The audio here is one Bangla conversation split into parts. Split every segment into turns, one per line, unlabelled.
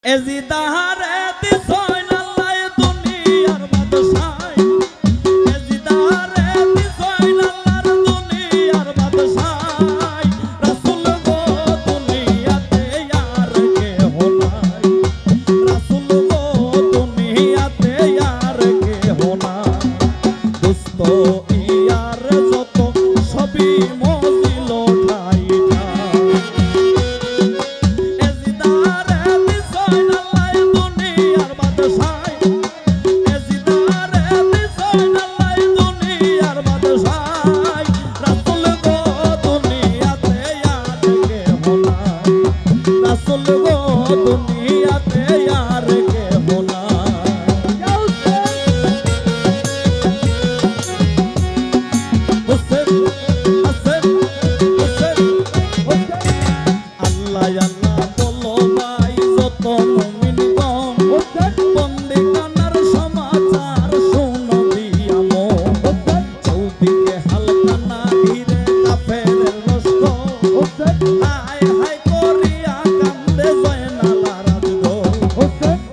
এজিদারে দিছয় আল্লাহ দুনিয়ার বাদশাহ এজিদারে দিছয় আল্লাহর দুনিয়ার বাদশাহ রাসূল গো দুনিয়াতে আর কেহ নাই রাসূল গো দুনিয়াতে আর কেহ নাই দোস্ত ইয়ার যত সবই মজিল ঠাই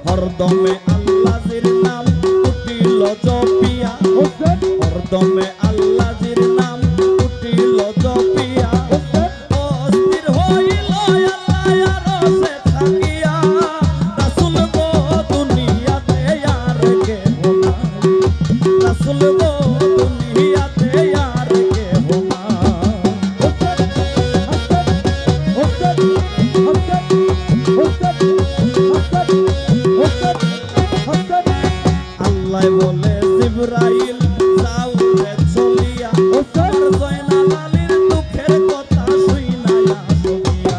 হরদমে আল্লাহর নাম উঠিল জপিয়া হরদমে আল্লাহর নাম উঠিল জপিয়া অস্থির হইল আল্লাহ আরশে থাকিয়া রাসূল গো দুনিয়াতে আর কেহ নাই রাসূল গো দুনিয়াতে আর কেহ আল্লাহ বলে জিবরাইল যাও রে চলিয়া আর জয়নাল আলীর দুঃখের কথা শুনায়া শুনিয়া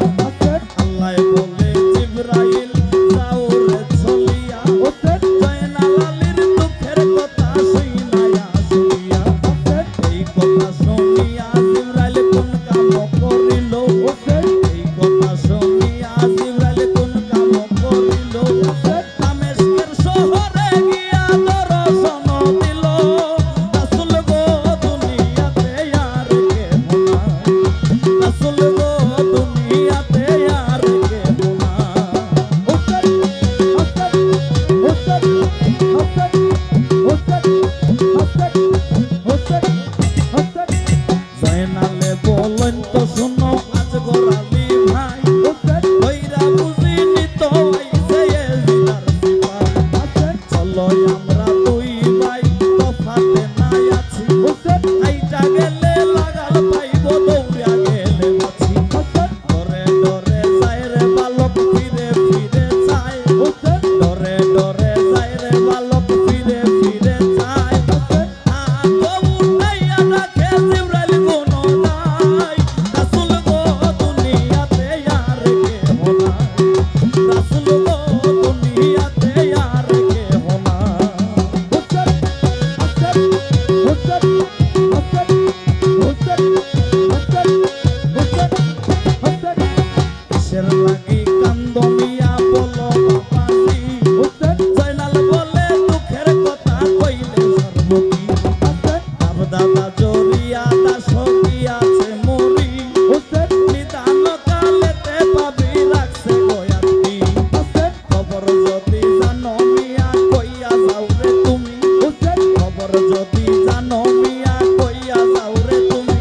আল্লাহ বলে জিবরাইল যাও রে চলিয়া জয়নাল আলীর দুঃখের কথা শুনায়া শুনিয়া এই কথা শুনিয়া জিবরাইল কোন কাম করিল এই কথা শুনিয়া জিবরাইল কোন কাম করিল দামেস্কের শহরে জয়নালে বলেন তো শুনো আজ গোরালি ভাই কইরা বুঝিনি তো আইছে এজিদার সিপাই চলো আমরা দুই ভাই তফাতে নাই আছি আইটা গেলে লাগাল পাইব দৌড়িয়া গেলে বাঁচি ডরে ডরে যায় রে বালক ফিরে ফিরে যায় ডরে ডরে যায় রে বালক ফিরে ফিরে যায় আগো উঠাইয়া রাখে জিবরাইল কোনো নাই রাসূল গো দুনিয়াতে আর কেহ নাই রাসূল গো দুনিয়াতে আর কেহ কিসের লাগি কান্দমিয়া বলো বাবাজি জয়নাল বলে দুঃখের কথা কইলে সর্বকি আব দাদা জরিয়া দাস গিয়াছে মরি নিদান কালেতে পাবি রাখছে গয়াতি খবর যদি জানো মিয়া কইয়া যাও রে তুমি খবর যদি জানো মিয়া কইয়া যাও রে তুমি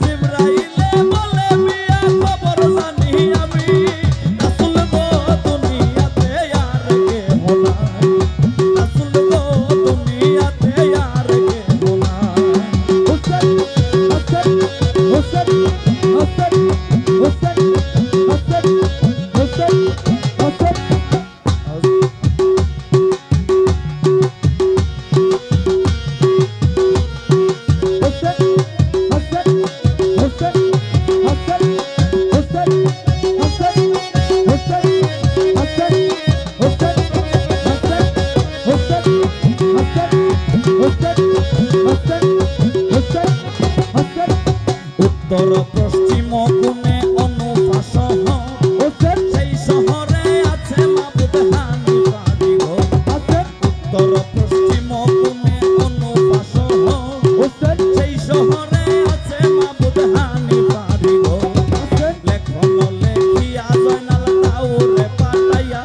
জিবরাইলে বলে মিয়া খবর জানি আমি রাসূল গো দুনিয়াতে আর কেহ নাই রাসূল গো দুনিয়াতে আর কেহ নাই উত্তর পশ্চিম কোণে অনুপা শহর সেই শহরে আছে মাবুদ হানিফারি ঘর উত্তর পশ্চিম কোণে অনুপা শহর সেই শহরে আছে মাবুদ হানিফারি ঘর লেখন লেখিয়া জয়নাল তাওরে পাঠাইয়া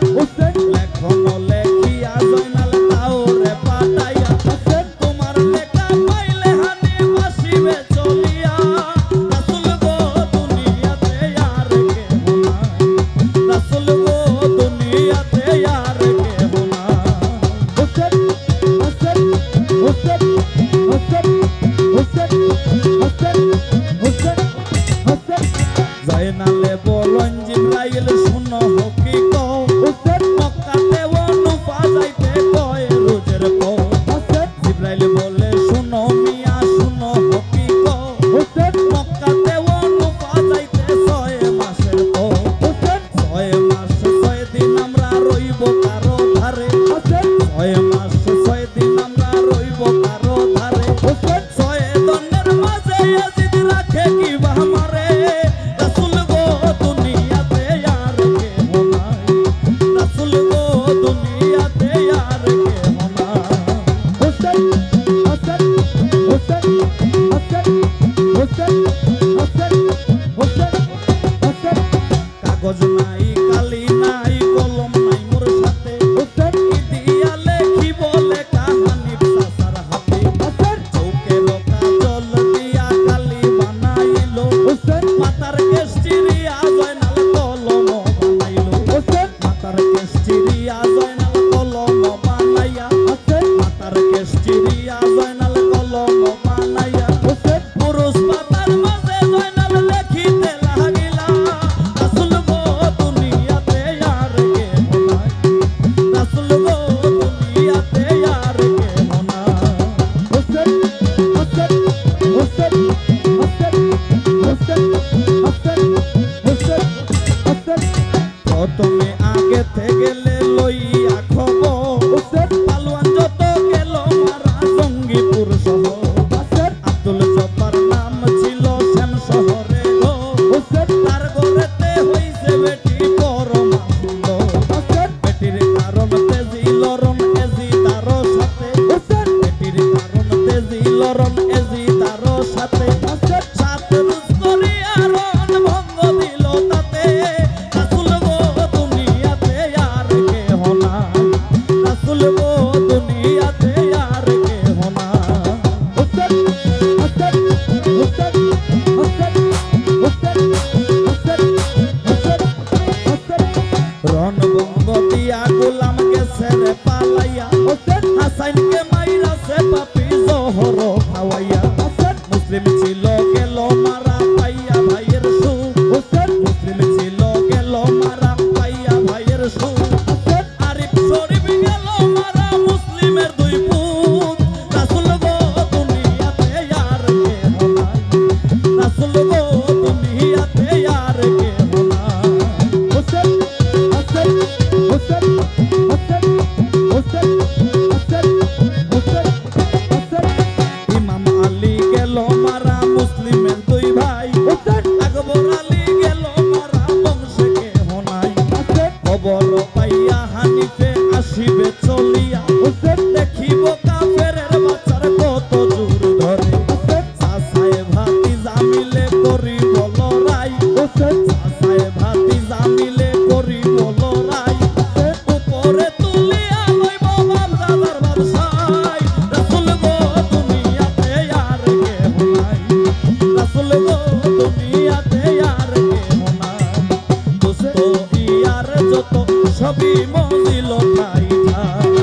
রইব কারো ধারে 6 মাস 6 দিন আমরা রইব কারো ধারে 6 দণ্ডের মাঝে আজিদ রাখে কি বাহামারে রাসূল গো দুনিয়াতে আর কেহ নাই রাসূল গো দুনিয়াতে আর কেহ নাই কাগজ নাই কালি নাই কলম নাই মোর সাথে দিয়া লেখি বলে কাহানি চাচার হাতে চৌকের কাজল দিয়া কালি বানাইলো মাতার কেশ চিরিয়া জয়নাল কলম বানাইলো মাতার কেশ চিরিয়া জয়নাল কলম বানাইয়া মাতার কেশ চিরিয়া জয়নাল কলম বানাইয়া পুরুষ পাতার মাঝে জয়নাল লেখিতে লাগিলা রাসূল গো দুনিয়াতে আর কেহ নাই রাসূল গো দুনিয়াতে আর কেহ প্রথমে আগে থেকে লইয়া খবর পালোয়ান যত গেল মারা জঙ্গিপুর শহর আব্দুল জব্বার নাম ছিল শ্যাম শহরে গো তার ঘরেতে হইছে বেটি পরমা সুন্দর বেটির কারণ তেজি লরণ এজি তার সাথে বেটির কারণ তেজি লরণ এজি তার সাথে সাত রুজ করিয়া রণ ভঙ্গ দিল তাতে রাসূল গো দুনিয়াতে আর কেহ নাই রাসূল গো দুনিয়াতে আর কেহ রণভঙ্গ দিয়া গোলাম গেছে রে পালাইয়া হাসাইনকে মাইরা সে পাপি জহর খাওয়াইয়া মুসলিম ছিল গেল মারা পাইয়া ভাইয়ের সুখ মুসলিম ছিল গেল মারা পাইয়া ভাইয়ের সুখ আরিফ শরীফ গেল মারা মুসলিমের দুই পুত রাসূল গো দুনিয়াতে আর কেহ নাই রাসূল গো দুনিয়াতে আর কেহ নাই ইমাম আলী গেল মারা মুসলিমের দুই ভাই আকবর আলী গেল মারা বংশে কেহ নাই খবর পাইয়া হানিফে আসিবে চলিয়া দেখিব কাফেরের বাচ্চার কত জোর ধরে চাচায়ে ভাতিজা মিলে করিব লড়াই চাচায়ে ভাতিজা মিলে করিব লড়াই উপরে তুলিয়া লইব বাপ দাদার বাদশাই রাসূল গো দুনিয়াতে আর কেহ নাই রাসূল গো দুনিয়াতে আর কেহ নাই দোস্ত ইয়ার যত সবই মজিল ঠাই ঠাই